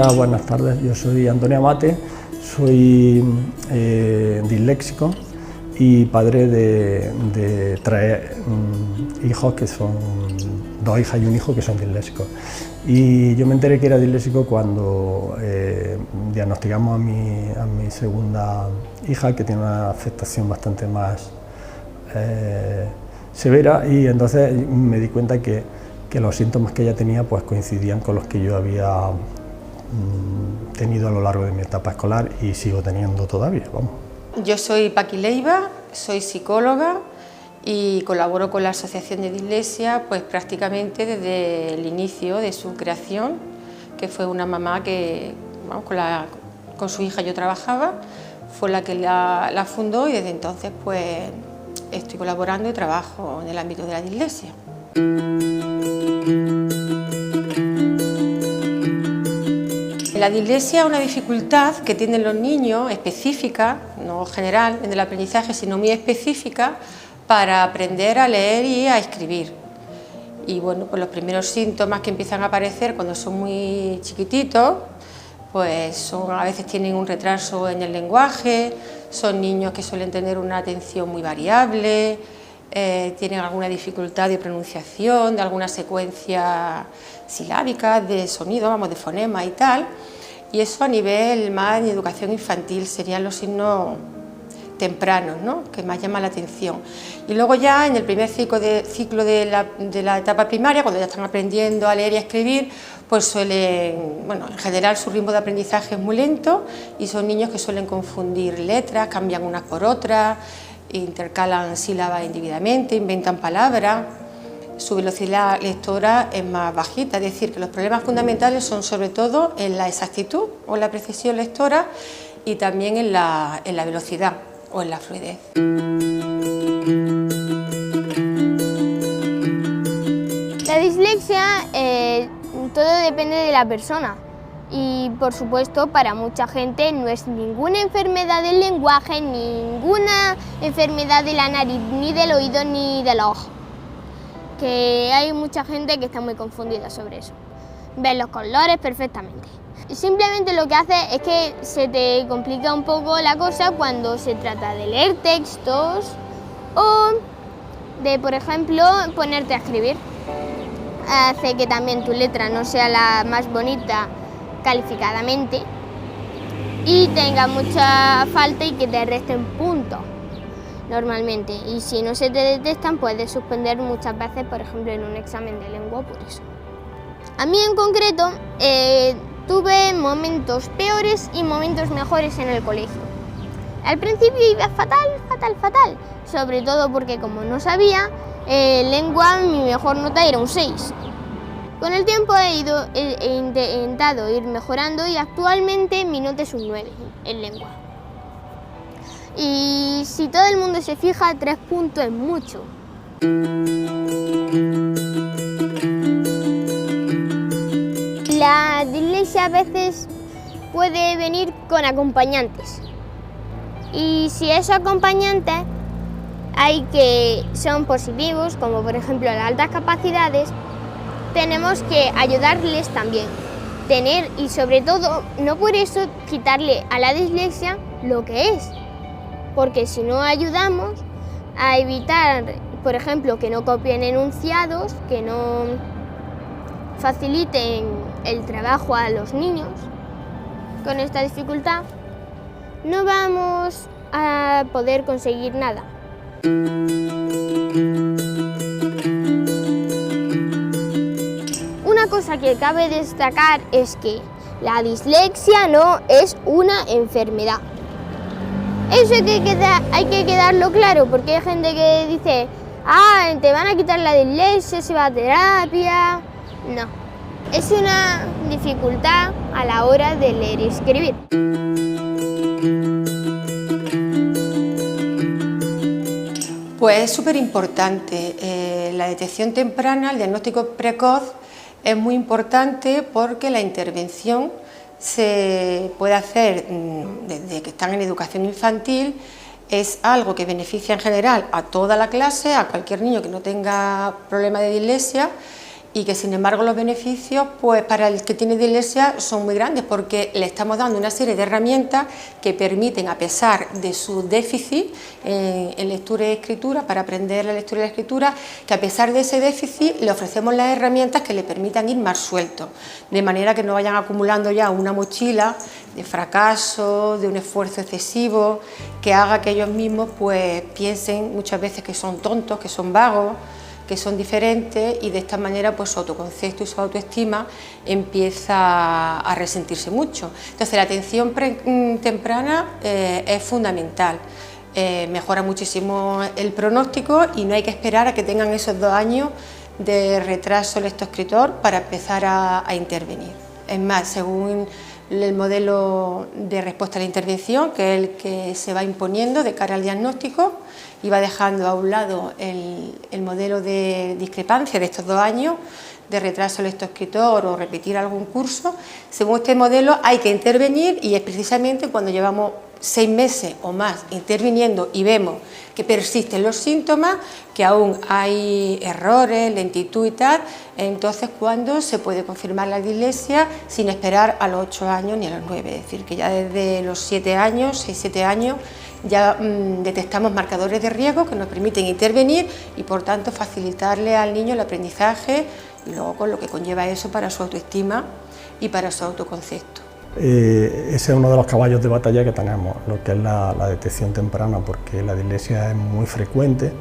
Hola, buenas tardes. Yo soy Antonio Amate, soy disléxico y padre de tres hijos que son, 2 hijas y un hijo que son disléxicos. Y yo me enteré que era disléxico cuando diagnosticamos a mi segunda hija, que tiene una afectación bastante más severa, y entonces me di cuenta que los síntomas que ella tenía pues coincidían con los que yo había tenido a lo largo de mi etapa escolar y sigo teniendo todavía, vamos. Yo soy Paqui Leiva, soy psicóloga y colaboro con la Asociación de Dislexia pues prácticamente desde el inicio de su creación, que fue una mamá que con su hija yo trabajaba, fue la que la fundó, y desde entonces pues estoy colaborando y trabajo en el ámbito de la dislexia. La dislexia es una dificultad que tienen los niños específica, no general en el aprendizaje, sino muy específica para aprender a leer y a escribir. Y bueno, pues los primeros síntomas que empiezan a aparecer cuando son muy chiquititos, pues a veces tienen un retraso en el lenguaje, son niños que suelen tener una atención muy variable, tienen alguna dificultad de pronunciación, de alguna secuencia silábica, de sonido, vamos, de fonema y tal, y eso a nivel más de educación infantil serían los signos tempranos, ¿no?, que más llaman la atención. Y luego ya en el primer ciclo de la etapa primaria, cuando ya están aprendiendo a leer y a escribir, pues suelen, bueno, en general su ritmo de aprendizaje es muy lento y son niños que suelen confundir letras, cambian unas por otras, intercalan sílabas indebidamente, inventan palabras. Su velocidad lectora es más bajita, es decir, que los problemas fundamentales son sobre todo en la exactitud o la precisión lectora y también en la velocidad o en la fluidez. La dislexia, todo depende de la persona y, por supuesto, para mucha gente no es ninguna enfermedad del lenguaje, ninguna enfermedad de la nariz, ni del oído, ni del ojo. Que hay mucha gente que está muy confundida sobre eso. Ves los colores perfectamente. Simplemente lo que hace es que se te complica un poco la cosa cuando se trata de leer textos o de, por ejemplo, ponerte a escribir. Hace que también tu letra no sea la más bonita calificadamente y tenga mucha falta y que te resten puntos normalmente. Y si no se te detectan, puedes suspender muchas veces, por ejemplo, en un examen de lengua por eso. A mí en concreto tuve momentos peores y momentos mejores en el colegio. Al principio iba fatal, sobre todo porque como no sabía, lengua mi mejor nota era un 6. Con el tiempo he intentado ir mejorando y actualmente mi nota es un 9 en lengua. Y si todo el mundo se fija, 3 puntos es mucho. La dislexia a veces puede venir con acompañantes. Y si esos acompañantes son positivos, como por ejemplo las altas capacidades, tenemos que ayudarles también. Y sobre todo, no por eso quitarle a la dislexia lo que es. Porque si no ayudamos a evitar, por ejemplo, que no copien enunciados, que no faciliten el trabajo a los niños con esta dificultad, no vamos a poder conseguir nada. Una cosa que cabe destacar es que la dislexia no es una enfermedad. Eso hay que quedarlo claro, porque hay gente que dice, te van a quitar la dislexia, se va a terapia. No, es una dificultad a la hora de leer y escribir. Pues es súper importante. La detección temprana, el diagnóstico precoz es muy importante porque la intervención se puede hacer desde que están en educación infantil. Es algo que beneficia en general a toda la clase, a cualquier niño que no tenga problema de dislexia, y que sin embargo los beneficios pues para el que tiene dislexia son muy grandes, porque le estamos dando una serie de herramientas que permiten, a pesar de su déficit en lectura y escritura, para aprender la lectura y la escritura, que a pesar de ese déficit le ofrecemos las herramientas que le permitan ir más sueltos, de manera que no vayan acumulando ya una mochila de fracaso, de un esfuerzo excesivo, que haga que ellos mismos pues piensen muchas veces que son tontos, que son vagos, que son diferentes, y de esta manera pues su autoconcepto y su autoestima empieza a resentirse mucho. Entonces la atención temprana es fundamental, mejora muchísimo el pronóstico y no hay que esperar a que tengan esos 2 años de retraso lectoescritor para empezar a intervenir. Es más, según el modelo de respuesta a la intervención, que es el que se va imponiendo de cara al diagnóstico, y va dejando a un lado el modelo de discrepancia de estos 2 años de retraso lectoescritor o repetir algún curso. Según este modelo hay que intervenir, y es precisamente cuando llevamos 6 meses o más interviniendo y vemos que persisten los síntomas, que aún hay errores, lentitud y tal, entonces cuando se puede confirmar la dislexia sin esperar a los 8 años ni a los 9, es decir, que ya desde los 7 años, 6-7 años, ya detectamos marcadores de riesgo que nos permiten intervenir y por tanto facilitarle al niño el aprendizaje, y luego con lo que conlleva eso para su autoestima y para su autoconcepto. Ese es uno de los caballos de batalla que tenemos, lo que es la detección temprana, porque la dislexia es muy frecuente.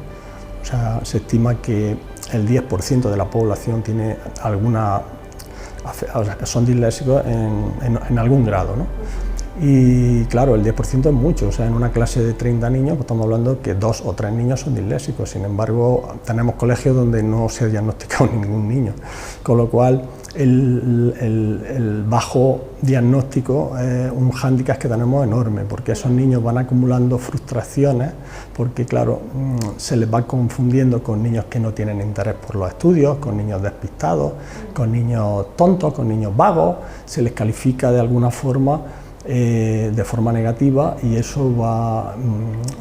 O sea, se estima que el 10% de la población tiene alguna, o sea, son disléxicos en algún grado, ¿no? Y claro, el 10% es mucho, o sea, en una clase de 30 niños pues estamos hablando que 2 o 3 niños son disléxicos. Sin embargo, tenemos colegios donde no se ha diagnosticado ningún niño, con lo cual el bajo diagnóstico es un hándicap que tenemos enorme, porque esos niños van acumulando frustraciones, porque claro, se les va confundiendo con niños que no tienen interés por los estudios, con niños despistados, con niños tontos, con niños vagos, se les califica de alguna forma de forma negativa, y eso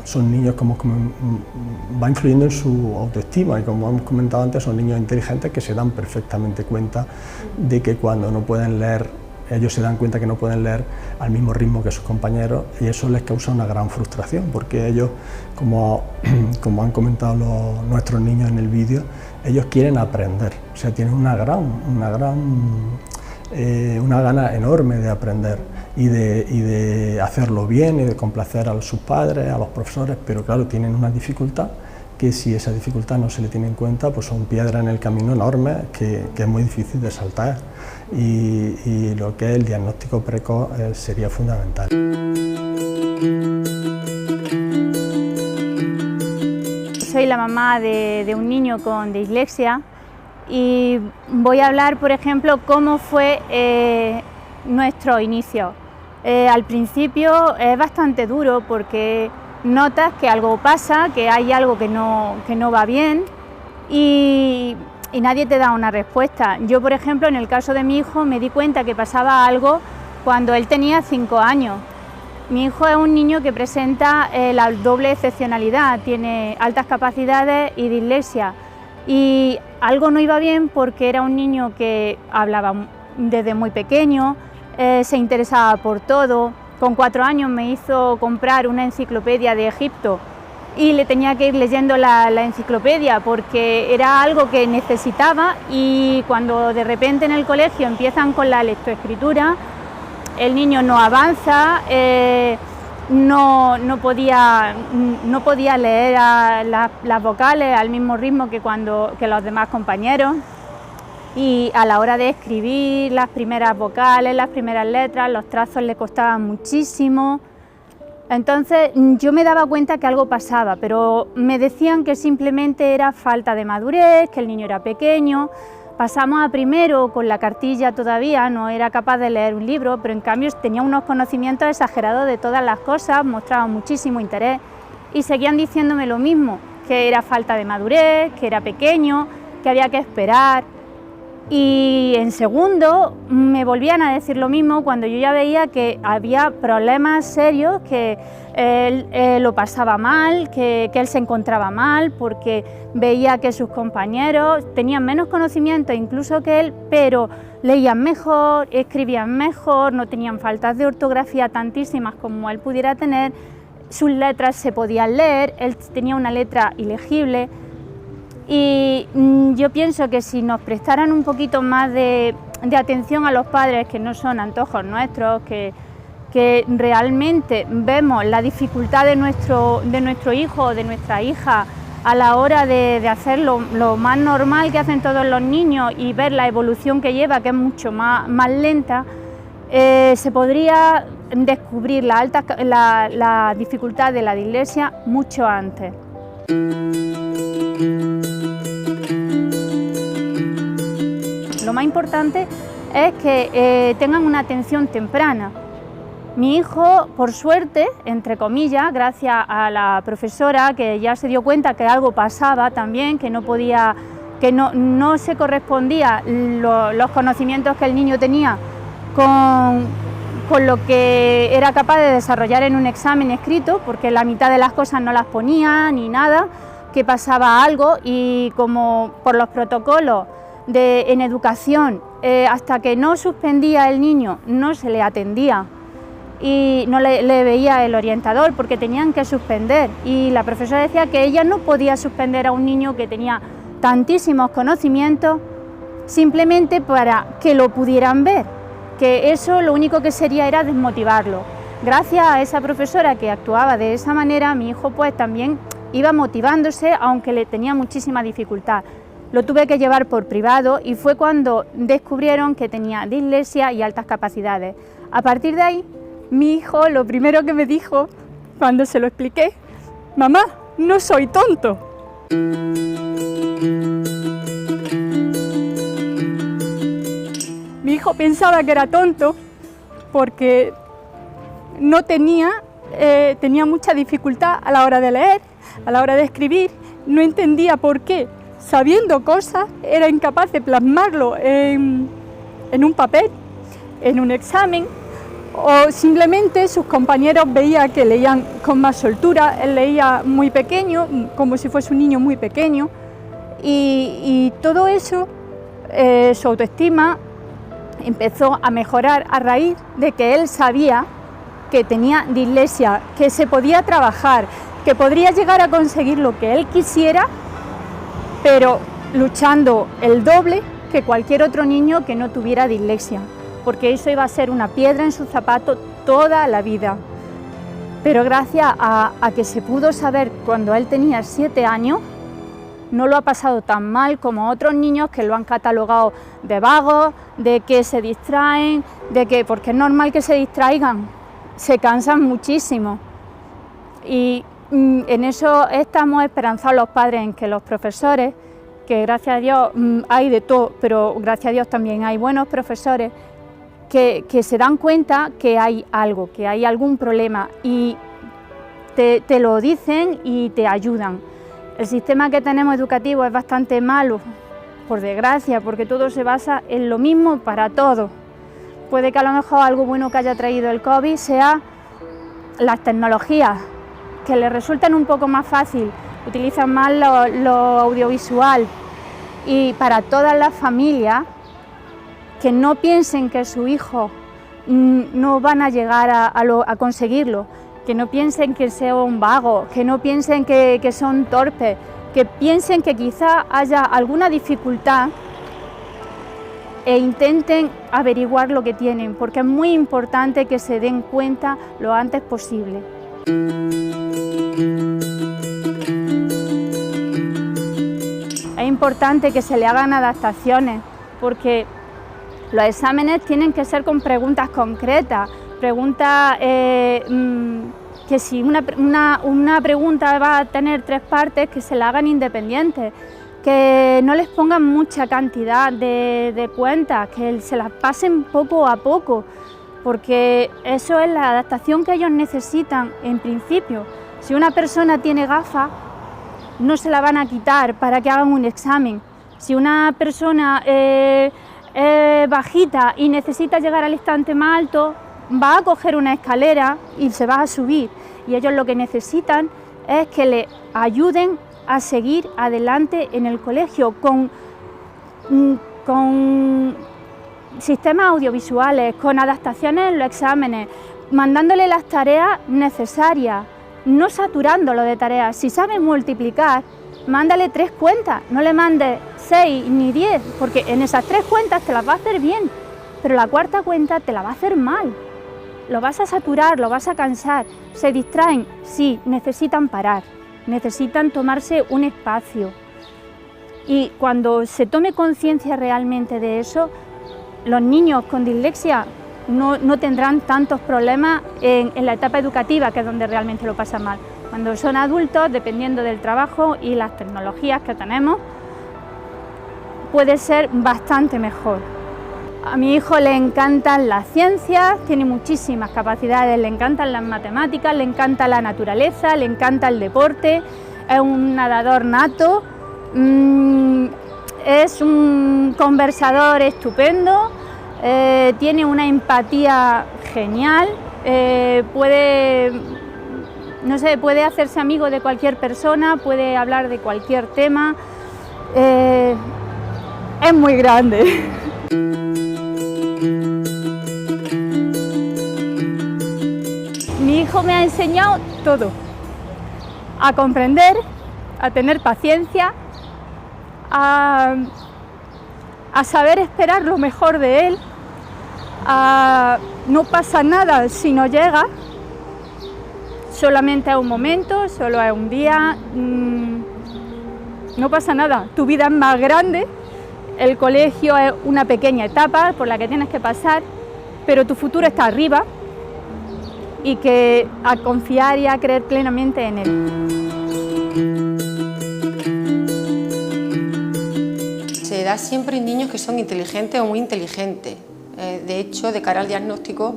son niños como va influyendo en su autoestima, y como hemos comentado antes, son niños inteligentes que se dan perfectamente cuenta de que cuando no pueden leer, ellos se dan cuenta que no pueden leer al mismo ritmo que sus compañeros, y eso les causa una gran frustración, porque ellos, como han comentado nuestros niños en el vídeo, ellos quieren aprender, o sea, tienen una gana enorme de aprender y de hacerlo bien y de complacer a sus padres, a los profesores, pero claro, tienen una dificultad que si esa dificultad no se le tiene en cuenta, pues son piedras en el camino enormes que es muy difícil de saltar, y lo que es el diagnóstico precoz sería fundamental. Soy la mamá de un niño con dislexia y voy a hablar, por ejemplo, cómo fue nuestro inicio. Al principio es bastante duro porque notas que algo pasa, que hay algo que no va bien y nadie te da una respuesta. Yo, por ejemplo, en el caso de mi hijo, me di cuenta que pasaba algo cuando él tenía 5 años. Mi hijo es un niño que presenta la doble excepcionalidad, tiene altas capacidades y dislexia, y algo no iba bien porque era un niño que hablaba desde muy pequeño, se interesaba por todo. Con 4 años me hizo comprar una enciclopedia de Egipto y le tenía que ir leyendo la enciclopedia porque era algo que necesitaba, y cuando de repente en el colegio empiezan con la lectoescritura, el niño no avanza, no podía leer las vocales al mismo ritmo que los demás compañeros, y a la hora de escribir las primeras vocales, las primeras letras, los trazos le costaban muchísimo. Entonces yo me daba cuenta que algo pasaba, pero me decían que simplemente era falta de madurez, que el niño era pequeño. Pasamos a primero con la cartilla todavía, no era capaz de leer un libro, pero en cambio tenía unos conocimientos exagerados de todas las cosas, mostraba muchísimo interés, y seguían diciéndome lo mismo, que era falta de madurez, que era pequeño, que había que esperar. Y en segundo me volvían a decir lo mismo cuando yo ya veía que había problemas serios, que él lo pasaba mal, que él se encontraba mal porque veía que sus compañeros tenían menos conocimiento incluso que él, pero leían mejor, escribían mejor, no tenían faltas de ortografía tantísimas como él pudiera tener, sus letras se podían leer, él tenía una letra ilegible. Y yo pienso que si nos prestaran un poquito más de atención a los padres, que no son antojos nuestros, que realmente vemos la dificultad de nuestro hijo o de nuestra hija a la hora de hacer lo más normal que hacen todos los niños y ver la evolución que lleva, que es mucho más lenta, se podría descubrir la dificultad de la dislexia mucho antes. Lo más importante es que tengan una atención temprana. Mi hijo, por suerte, entre comillas, gracias a la profesora que ya se dio cuenta que algo pasaba también, que no se correspondía los conocimientos que el niño tenía con lo que era capaz de desarrollar en un examen escrito, porque la mitad de las cosas no las ponía ni nada, que pasaba algo, y como por los protocolos en educación, hasta que no suspendía el niño no se le atendía y no le veía el orientador porque tenían que suspender, y la profesora decía que ella no podía suspender a un niño que tenía tantísimos conocimientos simplemente para que lo pudieran ver, que eso lo único que sería era desmotivarlo. Gracias a esa profesora que actuaba de esa manera, mi hijo pues también iba motivándose, aunque le tenía muchísima dificultad. Lo tuve que llevar por privado y fue cuando descubrieron que tenía dislexia y altas capacidades. A partir de ahí, mi hijo lo primero que me dijo cuando se lo expliqué: mamá, no soy tonto. Mi hijo pensaba que era tonto porque no tenía mucha dificultad a la hora de leer, a la hora de escribir, no entendía por qué, sabiendo cosas, era incapaz de plasmarlo en un papel, en un examen, o simplemente sus compañeros veían que leían con más soltura, él leía muy pequeño, como si fuese un niño muy pequeño, y todo eso, su autoestima empezó a mejorar a raíz de que él sabía que tenía dislexia, que se podía trabajar, que podría llegar a conseguir lo que él quisiera, pero luchando el doble que cualquier otro niño que no tuviera dislexia, porque eso iba a ser una piedra en su zapato toda la vida. Pero gracias a que se pudo saber cuando él tenía 7 años, no lo ha pasado tan mal como otros niños que lo han catalogado de vagos, de que se distraen, porque es normal que se distraigan, se cansan muchísimo. Y en eso estamos esperanzados los padres, en que los profesores, que gracias a Dios hay de todo, pero gracias a Dios también hay buenos profesores, que se dan cuenta que hay algo, que hay algún problema y te lo dicen y te ayudan. El sistema que tenemos educativo es bastante malo, por desgracia, porque todo se basa en lo mismo para todos. Puede que a lo mejor algo bueno que haya traído el COVID sea las tecnologías, que les resultan un poco más fácil, utilizan más lo audiovisual, y para todas las familias que no piensen que sus hijos no van a llegar a conseguirlo, que no piensen que sea un vago, que no piensen que son torpes, que piensen que quizá haya alguna dificultad e intenten averiguar lo que tienen, porque es muy importante que se den cuenta lo antes posible. Es importante que se le hagan adaptaciones, porque los exámenes tienen que ser con preguntas concretas, preguntas que si una pregunta va a tener 3 partes, que se la hagan independientes, que no les pongan mucha cantidad de cuentas, que se las pasen poco a poco, porque eso es la adaptación que ellos necesitan en principio. Si una persona tiene gafas, no se la van a quitar para que hagan un examen, Si una persona es bajita y necesita llegar al estante más alto, va a coger una escalera y se va a subir, y ellos lo que necesitan es que le ayuden a seguir adelante en el colegio con sistemas audiovisuales, con adaptaciones en los exámenes, mandándole las tareas necesarias, no saturándolo de tareas. Si sabes multiplicar, mándale 3 cuentas, no le mandes 6 ni 10, porque en esas 3 cuentas te las va a hacer bien, pero la 4ª cuenta te la va a hacer mal. Lo vas a saturar, lo vas a cansar, se distraen, sí, necesitan parar, necesitan tomarse un espacio. Y cuando se tome conciencia realmente de eso, los niños con dislexia no tendrán tantos problemas en la etapa educativa, que es donde realmente lo pasan mal. Cuando son adultos, dependiendo del trabajo y las tecnologías que tenemos, puede ser bastante mejor. A mi hijo le encantan las ciencias, tiene muchísimas capacidades, le encantan las matemáticas, le encanta la naturaleza, le encanta el deporte, es un nadador nato, es un conversador estupendo, tiene una empatía genial, puede hacerse amigo de cualquier persona, puede hablar de cualquier tema, es muy grande. Mi hijo me ha enseñado todo, a comprender, a tener paciencia, a saber esperar lo mejor de él, no pasa nada si no llega, solamente es un momento, solo es un día, no pasa nada, tu vida es más grande, el colegio es una pequeña etapa por la que tienes que pasar, pero tu futuro está arriba, y que a confiar y a creer plenamente en él. Se da siempre en niños que son inteligentes o muy inteligentes. De hecho, de cara al diagnóstico,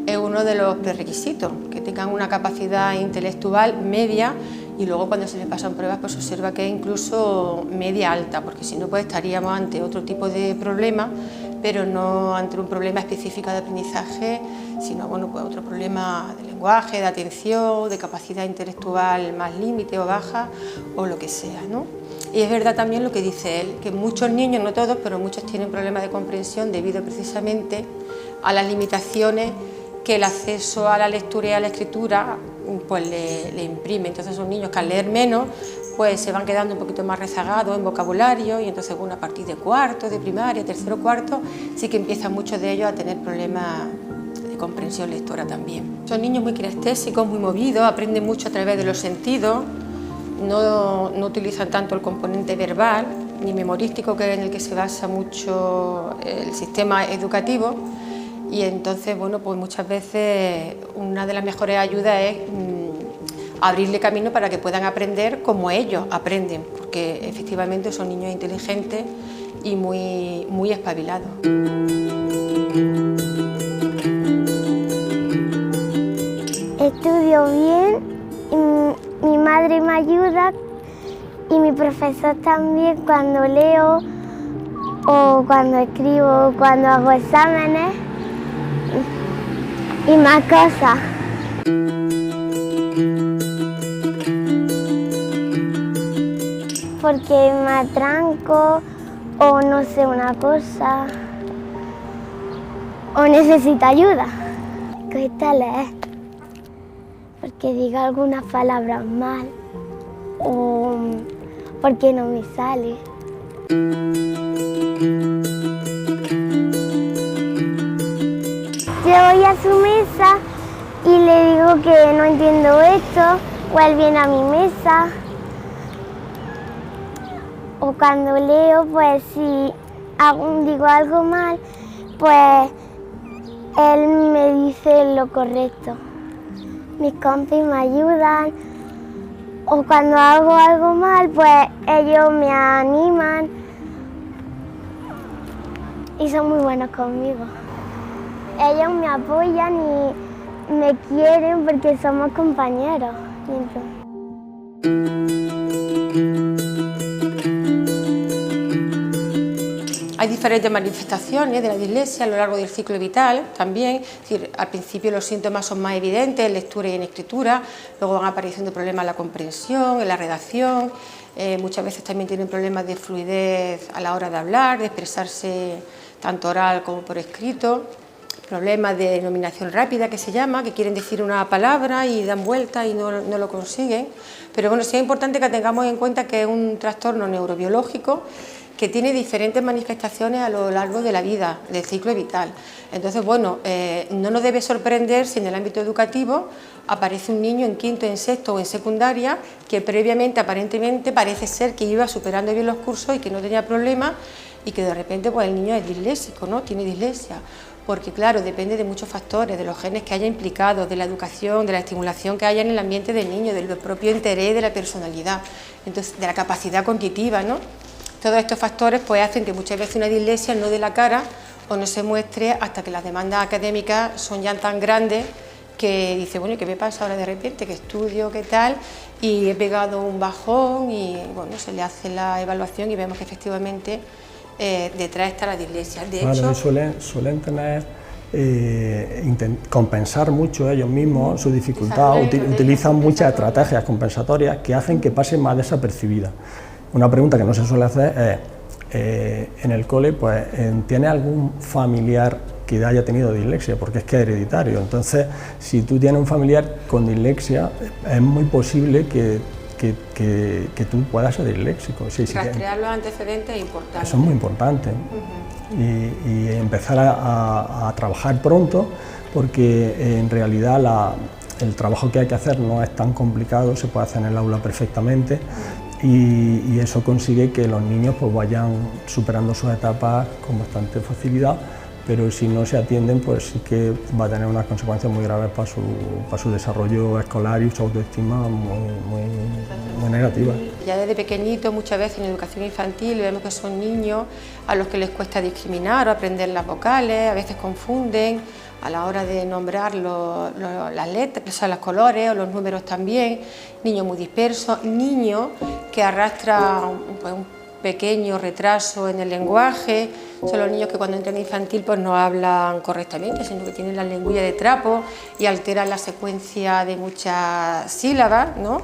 es uno de los prerequisitos, que tengan una capacidad intelectual media, y luego cuando se les pasan pruebas pues se observa que es incluso media alta, porque si no pues estaríamos ante otro tipo de problema, pero no ante un problema específico de aprendizaje, sino bueno, pues otro problema de lenguaje, de atención, de capacidad intelectual más límite o baja, o lo que sea, ¿no? Y es verdad también lo que dice él, que muchos niños, no todos, pero muchos tienen problemas de comprensión debido precisamente a las limitaciones que el acceso a la lectura y a la escritura pues le imprime. Entonces son niños que al leer menos pues se van quedando un poquito más rezagados en vocabulario, y entonces bueno, a partir de cuarto, de primaria, tercero, cuarto, sí que empiezan muchos de ellos a tener problemas de comprensión lectora también. Son niños muy kinestésicos, muy movidos, aprenden mucho a través de los sentidos, no utilizan tanto el componente verbal ni memorístico, que es en el que se basa mucho el sistema educativo, y entonces bueno, pues muchas veces una de las mejores ayudas es abrirle camino para que puedan aprender como ellos aprenden, porque efectivamente son niños inteligentes y muy espabilados. Estudio bien, mi madre me ayuda y mi profesor también cuando leo o cuando escribo o cuando hago exámenes y más cosas. Porque me atranco o no sé una cosa o necesito ayuda. Cuesta leer porque digo algunas palabras mal o porque no me sale. Yo voy a su mesa y le digo que no entiendo esto, o él viene a mi mesa. O cuando leo, pues si digo algo mal, pues él me dice lo correcto. Mis compis me ayudan. O cuando hago algo mal, pues ellos me animan y son muy buenos conmigo. Ellos me apoyan y me quieren porque somos compañeros. Hay diferentes manifestaciones de la dislexia a lo largo del ciclo vital también, es decir, al principio los síntomas son más evidentes en lectura y en escritura, luego van apareciendo problemas en la comprensión, en la redacción, muchas veces también tienen problemas de fluidez a la hora de hablar, de expresarse tanto oral como por escrito, problemas de denominación rápida que se llama, que quieren decir una palabra y dan vuelta y no lo consiguen, pero bueno, sí es importante que tengamos en cuenta que es un trastorno neurobiológico que tiene diferentes manifestaciones a lo largo de la vida, del ciclo vital. Entonces, bueno, no nos debe sorprender si en el ámbito educativo aparece un niño en quinto, en sexto o en secundaria que previamente, aparentemente, parece ser que iba superando bien los cursos y que no tenía problemas y que de repente pues el niño es disléxico, ¿no? Tiene dislexia. Porque claro, depende de muchos factores, de los genes que haya implicados, de la educación, de la estimulación que haya en el ambiente del niño, del propio interés, de la personalidad, entonces, de la capacidad cognitiva, ¿no? Todos estos factores pues hacen que muchas veces una dislexia no dé la cara o no se muestre hasta que las demandas académicas son ya tan grandes que dice, bueno, ¿qué me pasa ahora de repente? ¿Qué estudio? ¿Qué tal? Y he pegado un bajón y bueno, se le hace la evaluación y vemos que efectivamente detrás está la dislexia. De hecho, suelen tener, compensar mucho ellos mismos su dificultad, utilizan muchas estrategias compensatorias que hacen que pase más desapercibida. Una pregunta que no se suele hacer es, en el cole, pues, ¿tiene algún familiar que haya tenido dislexia? Porque es que es hereditario. Entonces, si tú tienes un familiar con dislexia, es muy posible que tú puedas ser disléxico. Rastrear los antecedentes es importante. Eso es muy importante. Y empezar a trabajar pronto, porque en realidad el trabajo que hay que hacer no es tan complicado, se puede hacer en el aula perfectamente. Y eso consigue que los niños pues vayan superando sus etapas con bastante facilidad, pero si no se atienden pues sí que va a tener unas consecuencias muy graves para su desarrollo escolar y su autoestima muy negativas. Ya desde pequeñitos, muchas veces en educación infantil vemos que son niños a los que les cuesta discriminar o aprender las vocales, a veces confunden a la hora de nombrar las letras, o sea, los colores o los números también, niños muy dispersos, niños que arrastran un pequeño retraso en el lenguaje, son los niños que cuando entran en infantil pues no hablan correctamente, sino que tienen la lengüilla de trapo y alteran la secuencia de muchas sílabas, ¿no?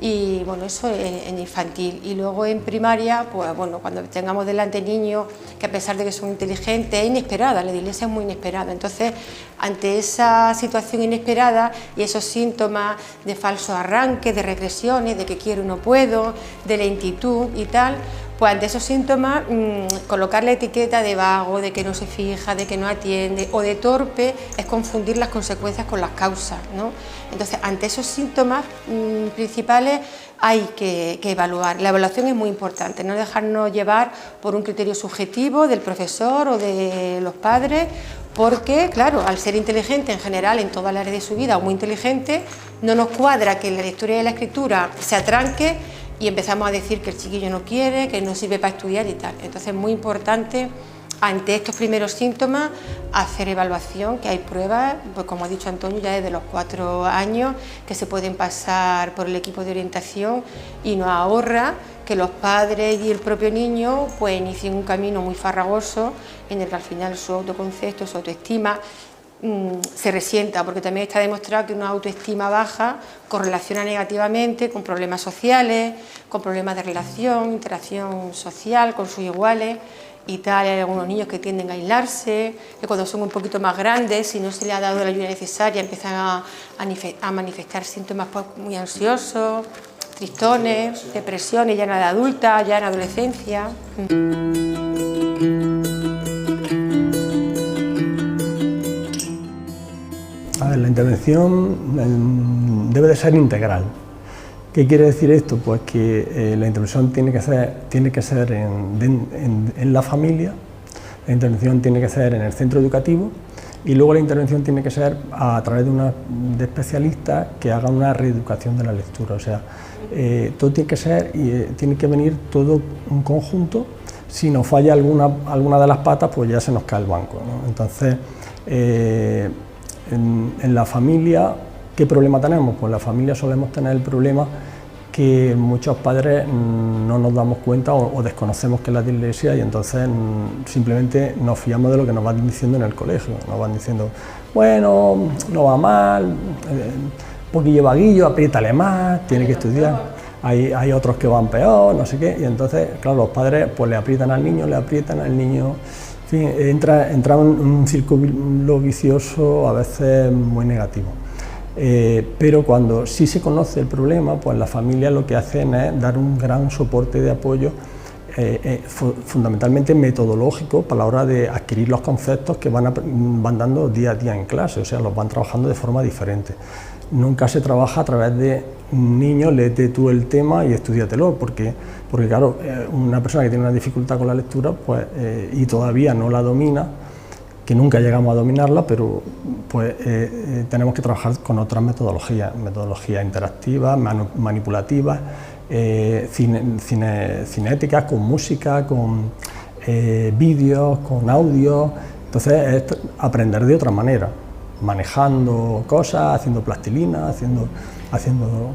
Y bueno, eso en infantil. Y luego en primaria, pues bueno, cuando tengamos delante niños que a pesar de que son inteligentes, es inesperada, la dislexia es muy inesperada. Entonces, ante esa situación inesperada y esos síntomas de falso arranque, de regresiones, de que quiero y no puedo, de lentitud y tal, pues ante esos síntomas, colocar la etiqueta de vago, de que no se fija, de que no atiende o de torpe es confundir las consecuencias con las causas, ¿no? Entonces, ante esos síntomas principales hay que evaluar. La evaluación es muy importante, no dejarnos llevar por un criterio subjetivo del profesor o de los padres, porque, claro, al ser inteligente en general en todas las áreas de su vida o muy inteligente, no nos cuadra que la lectura y la escritura se atranque y empezamos a decir que el chiquillo no quiere, que no sirve para estudiar y tal. Entonces es muy importante, ante estos primeros síntomas, hacer evaluación, que hay pruebas, pues como ha dicho Antonio, ya desde los 4 años, que se pueden pasar por el equipo de orientación y nos ahorra que los padres y el propio niño pues inicien un camino muy farragoso en el que al final su autoconcepto, su autoestima se resienta, porque también está demostrado que una autoestima baja correlaciona negativamente con problemas sociales, con problemas de relación, interacción social con sus iguales y tal. Hay algunos niños que tienden a aislarse, que cuando son un poquito más grandes, si no se les ha dado la ayuda necesaria, empiezan a manifestar síntomas pues, muy ansiosos, tristones, depresiones ya en edad adulta, ya en adolescencia. A ver, la intervención debe de ser integral. ¿Qué quiere decir esto? Pues que la intervención tiene que ser en la familia, la intervención tiene que ser en el centro educativo y luego la intervención tiene que ser a través de especialistas que hagan una reeducación de la lectura. O sea, todo tiene que ser y tiene que venir todo un conjunto. Si nos falla alguna de las patas, pues ya se nos cae el banco, ¿no? Entonces, en la familia, ¿qué problema tenemos? Pues en la familia solemos tener el problema que muchos padres no nos damos cuenta o desconocemos que es la dislexia, y entonces simplemente nos fiamos de lo que nos van diciendo en el colegio. Nos van diciendo, bueno, no va mal, un poquillo vaguillo, apriétale más, tiene que estudiar. Hay otros que van peor, no sé qué, y entonces, claro, los padres pues le aprietan al niño, en fin, entra en un círculo vicioso a veces muy negativo. Pero cuando sí se conoce el problema, pues las familias lo que hacen es dar un gran soporte de apoyo, fundamentalmente metodológico, para la hora de adquirir los conceptos que van dando día a día en clase, o sea, los van trabajando de forma diferente. Nunca se trabaja a través de niño, léete tú el tema y estudiatelo, porque claro, una persona que tiene una dificultad con la lectura pues, y todavía no la domina, que nunca llegamos a dominarla, pero pues, tenemos que trabajar con otras metodologías interactivas, manipulativas, cinéticas, con música, con vídeos, con audio. Entonces es aprender de otra manera, manejando cosas, haciendo plastilina, haciendo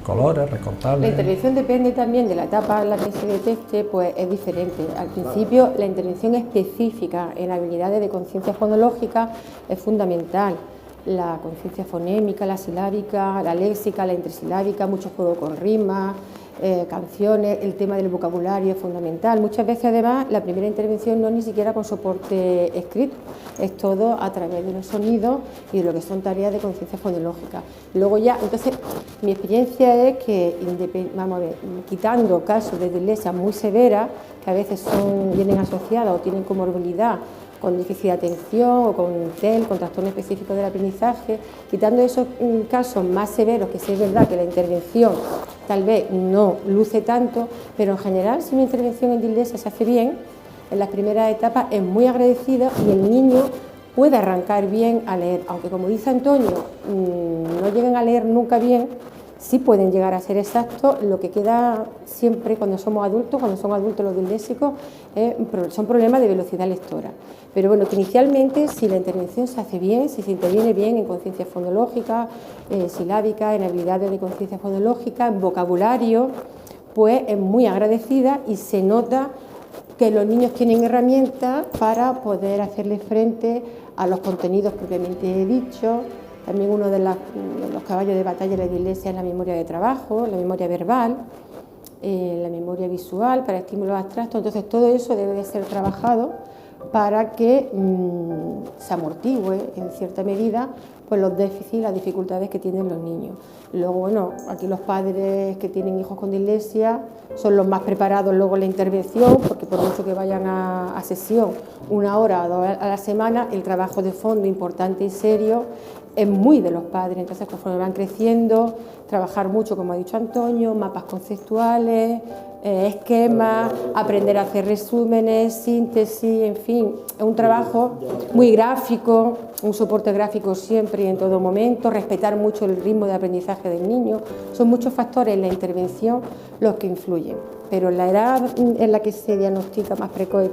colores, recortables. La intervención depende también de la etapa en la que se detecte, pues es diferente. Al principio, la intervención específica en habilidades de conciencia fonológica es fundamental. La conciencia fonémica, la silábica, la léxica, la intersilábica, mucho juego con rimas, canciones, el tema del vocabulario es fundamental. Muchas veces además la primera intervención no es ni siquiera con soporte escrito, es todo a través de los sonidos y de lo que son tareas de conciencia fonológica. Luego ya, entonces mi experiencia es que, vamos a ver, quitando casos de dislexia muy severas, que a veces vienen asociadas o tienen comorbilidad con déficit de atención o con TEL, con trastorno específico del aprendizaje, quitando esos casos más severos, que sí es verdad que la intervención tal vez no luce tanto, pero en general si una intervención en dislexia se hace bien, en las primeras etapas es muy agradecida y el niño puede arrancar bien a leer, aunque como dice Antonio, no lleguen a leer nunca bien, sí pueden llegar a ser exactos. Lo que queda siempre cuando somos adultos, cuando son adultos los disléxicos, son problemas de velocidad lectora. Pero bueno, que inicialmente si la intervención se hace bien, si se interviene bien en conciencia fonológica, silábica, en habilidades de conciencia fonológica, en vocabulario, pues es muy agradecida y se nota que los niños tienen herramientas para poder hacerle frente a los contenidos propiamente dichos. También uno de los caballos de batalla de la dislexia es la memoria de trabajo, la memoria verbal, la memoria visual para estímulos abstractos. Entonces todo eso debe de ser trabajado para que se amortigüe en cierta medida pues, los déficits, las dificultades que tienen los niños. Luego, bueno, aquí los padres que tienen hijos con dislexia son los más preparados luego en la intervención, porque por mucho que vayan a sesión 1 hora o 2 a la semana, el trabajo de fondo importante y serio es muy de los padres. Entonces, conforme van creciendo, trabajar mucho, como ha dicho Antonio, mapas conceptuales, esquemas, aprender a hacer resúmenes, síntesis, en fin, es un trabajo muy gráfico, un soporte gráfico siempre y en todo momento, respetar mucho el ritmo de aprendizaje del niño. Son muchos factores en la intervención los que influyen, pero en la edad en la que se diagnostica más precoz,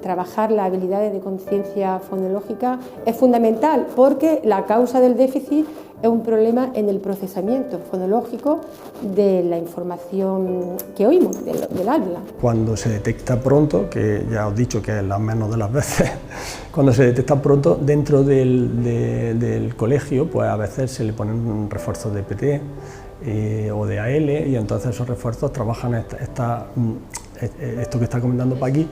trabajar las habilidades de conciencia fonológica es fundamental, porque la causa del déficit es un problema en el procesamiento fonológico de la información que oímos, del habla. Cuando se detecta pronto, que ya os he dicho que es la menos de las veces, cuando se detecta pronto dentro del colegio, pues a veces se le ponen refuerzos de PT o de AL, y entonces esos refuerzos trabajan esto que está comentando Paqui,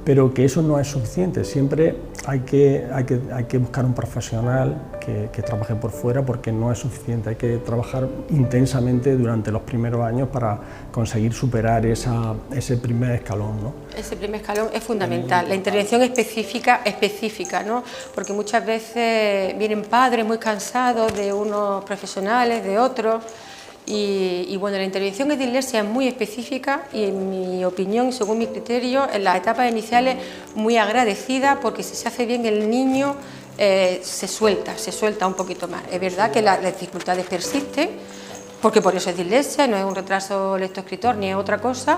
pero que eso no es suficiente. Siempre hay que buscar un profesional que trabaje por fuera, porque no es suficiente. Hay que trabajar intensamente durante los primeros años para conseguir superar ese primer escalón, ¿no? Ese primer escalón es fundamental. La intervención específica, ¿no? Porque muchas veces vienen padres muy cansados de unos profesionales, de otros. Y bueno, la intervención en dislexia es muy específica y en mi opinión y según mi criterio en las etapas iniciales muy agradecida, porque si se hace bien el niño se suelta un poquito más. Es verdad que las dificultades persisten, porque por eso es dislexia, no es un retraso lectoescritor ni es otra cosa,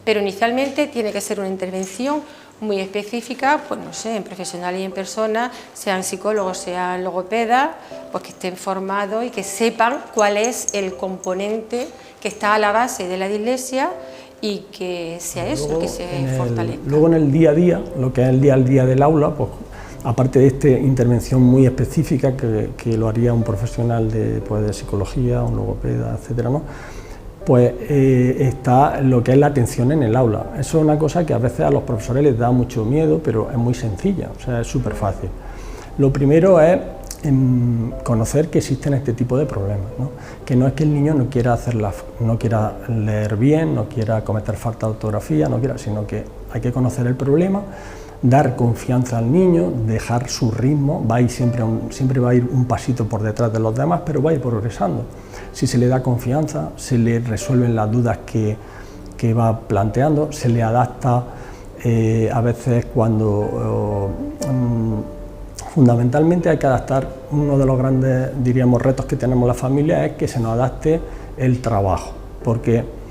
pero inicialmente tiene que ser una intervención muy específicas, pues no sé, en profesionales y en personas, sean psicólogos, sean logopedas, pues que estén formados y que sepan cuál es el componente que está a la base de la dislexia y que sea eso, luego, que se fortalezca. Luego en el día a día, lo que es el día al día del aula, pues aparte de esta intervención muy específica que lo haría un profesional de psicología, un logopeda, etcétera, ¿no? Pues está lo que es la atención en el aula. Eso es una cosa que a veces a los profesores les da mucho miedo, pero es muy sencilla, o sea, es súper fácil. Lo primero es conocer que existen este tipo de problemas, ¿no? Que no es que el niño no quiera leer bien, no quiera cometer falta de ortografía, sino que hay que conocer el problema, dar confianza al niño, dejar su ritmo, siempre va a ir un pasito por detrás de los demás, pero va a ir progresando. Si se le da confianza, se le resuelven las dudas que va planteando, se le adapta a veces cuando fundamentalmente hay que adaptar. Uno de los grandes, diríamos, retos que tenemos las familias es que se nos adapte el trabajo, porque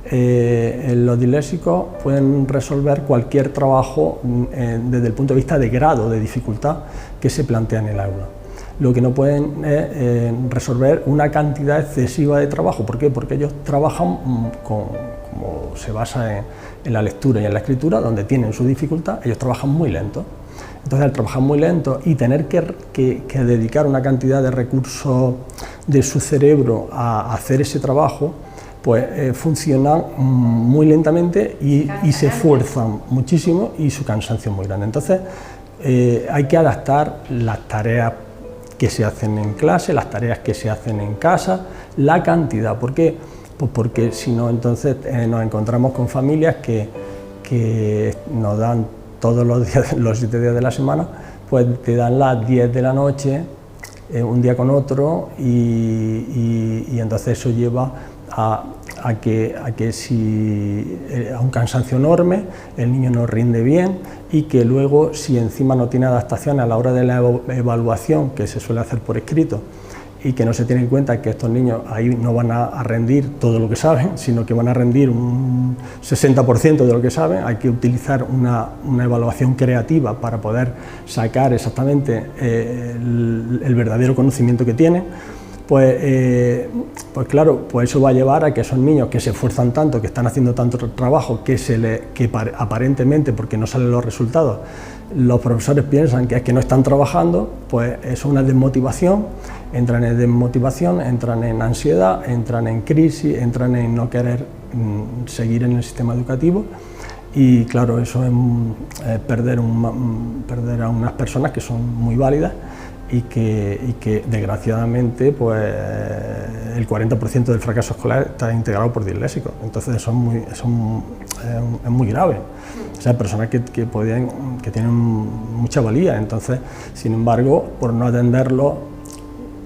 los disléxicos pueden resolver cualquier trabajo desde el punto de vista de grado de dificultad que se plantea en el aula. Lo que no pueden es resolver una cantidad excesiva de trabajo. ¿Por qué? Porque ellos trabajan como se basa en la lectura y en la escritura, donde tienen su dificultad, ellos trabajan muy lento. Entonces, al trabajar muy lento y tener que dedicar una cantidad de recursos de su cerebro a hacer ese trabajo, pues funcionan muy lentamente y se esfuerzan muchísimo y su cansancio es muy grande. Entonces, hay que adaptar las tareas que se hacen en clase, las tareas que se hacen en casa, la cantidad. ¿Por qué? Pues porque si no, entonces nos encontramos con familias que nos dan todos los días, los 7 días de la semana, pues te dan las 10 de la noche, un día con otro, y entonces eso lleva a un cansancio enorme, el niño no rinde bien y que luego, si encima no tiene adaptación a la hora de la evaluación, que se suele hacer por escrito, y que no se tiene en cuenta que estos niños ahí no van a rendir todo lo que saben, sino que van a rendir un 60% de lo que saben, hay que utilizar una evaluación creativa para poder sacar exactamente el verdadero conocimiento que tienen. Pues claro, pues eso va a llevar a que esos niños que se esfuerzan tanto, que están haciendo tanto trabajo, que aparentemente, porque no salen los resultados, los profesores piensan que es que no están trabajando, pues eso es una desmotivación, entran en ansiedad, entran en crisis, entran en no querer seguir en el sistema educativo. Y claro, eso es perder a unas personas que son muy válidas y que desgraciadamente pues el 40% del fracaso escolar está integrado por disléxicos. Entonces eso es muy grave. O sea, personas que tienen mucha valía. Entonces, sin embargo, por no atenderlo,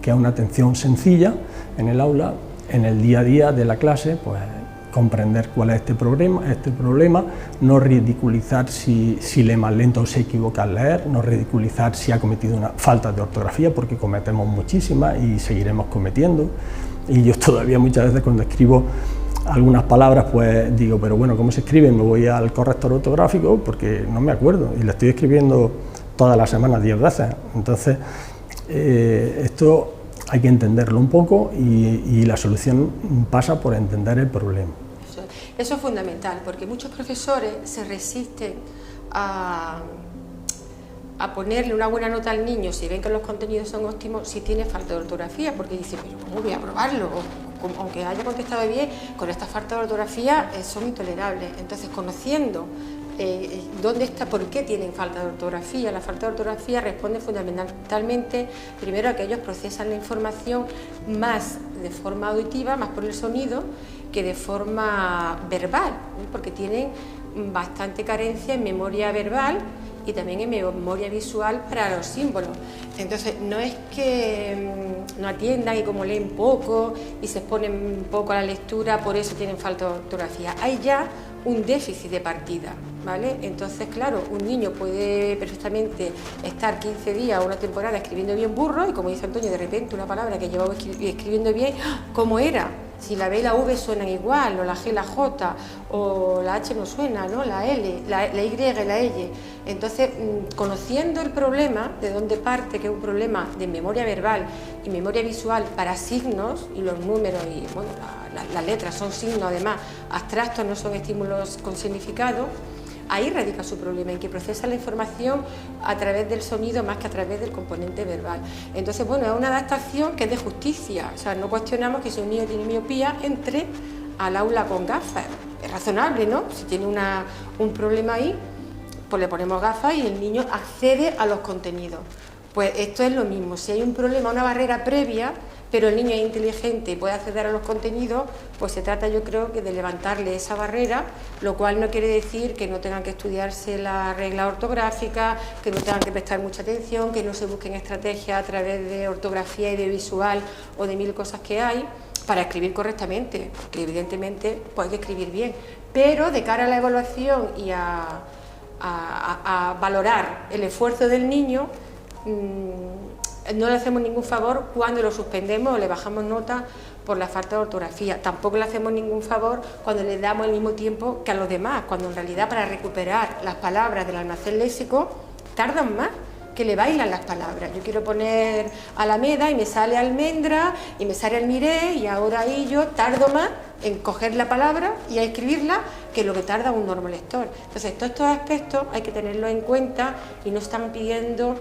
que es una atención sencilla en el aula, en el día a día de la clase, pues comprender cuál es este problema, no ridiculizar si lee más lento o se equivoca al leer, no ridiculizar si ha cometido una falta de ortografía, porque cometemos muchísimas y seguiremos cometiendo. Y yo todavía muchas veces cuando escribo algunas palabras pues digo, pero bueno, ¿cómo se escribe? Me voy al corrector ortográfico porque no me acuerdo y lo estoy escribiendo todas las semanas 10 veces. Entonces, esto hay que entenderlo un poco y la solución pasa por entender el problema. Eso es fundamental, porque muchos profesores se resisten a ponerle una buena nota al niño si ven que los contenidos son óptimos, si tiene falta de ortografía, porque dicen, pero ¿cómo voy a probarlo? Aunque haya contestado bien, con esta falta de ortografía son intolerables. Entonces, conociendo dónde está, por qué tienen falta de ortografía. La falta de ortografía responde fundamentalmente, primero, a que ellos procesan la información más de forma auditiva, más por el sonido, que de forma verbal, porque tienen bastante carencia en memoria verbal y también en memoria visual para los símbolos. Entonces, no es que no atiendan y como leen poco y se exponen poco a la lectura, por eso tienen falta de ortografía. Hay ya un déficit de partida, ¿vale? Entonces, claro, un niño puede perfectamente estar 15 días o una temporada escribiendo bien burro y, como dice Antonio, de repente una palabra que llevaba escribiendo bien, ¿cómo era? Si la B y la V suenan igual, o la G y la J, o la H no suena, ¿no? La L, la Y y la L. Entonces, conociendo el problema, de dónde parte, que es un problema de memoria verbal y memoria visual para signos, y los números y bueno, las letras son signos además abstractos, no son estímulos con significado, ahí radica su problema, en que procesa la información a través del sonido más que a través del componente verbal. Entonces, bueno, es una adaptación que es de justicia, o sea, no cuestionamos que si un niño tiene miopía entre al aula con gafas, es razonable, ¿no? Si tiene un problema ahí, pues le ponemos gafas y el niño accede a los contenidos. Pues esto es lo mismo, si hay un problema, una barrera previa, pero el niño es inteligente y puede acceder a los contenidos, pues se trata, yo creo, que de levantarle esa barrera, lo cual no quiere decir que no tengan que estudiarse la regla ortográfica, que no tengan que prestar mucha atención, que no se busquen estrategias a través de ortografía y de visual o de mil cosas que hay para escribir correctamente, porque evidentemente pues hay que escribir bien, pero de cara a la evaluación y a valorar el esfuerzo del niño, no le hacemos ningún favor cuando lo suspendemos o le bajamos nota por la falta de ortografía. Tampoco le hacemos ningún favor cuando le damos el mismo tiempo que a los demás, cuando en realidad para recuperar las palabras del almacén léxico tardan más, que le bailan las palabras. Yo quiero poner Alameda y me sale almendra y me sale almiré y ahora ahí yo tardo más en coger la palabra y a escribirla que lo que tarda un normolector. Entonces todos estos aspectos hay que tenerlos en cuenta y no están pidiendo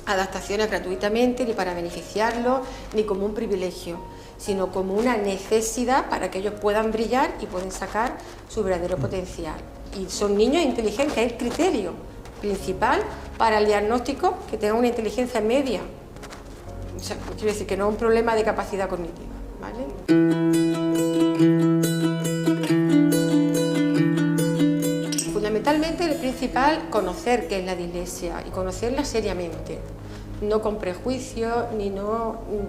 adaptaciones gratuitamente ni para beneficiarlos ni como un privilegio, sino como una necesidad para que ellos puedan brillar y puedan sacar su verdadero potencial. Y son niños inteligentes, es el criterio principal para el diagnóstico que tengan una inteligencia media. O sea, quiero decir que no es un problema de capacidad cognitiva, ¿vale? Fundamentalmente el principal, conocer qué es la dislexia y conocerla seriamente, no con prejuicios ni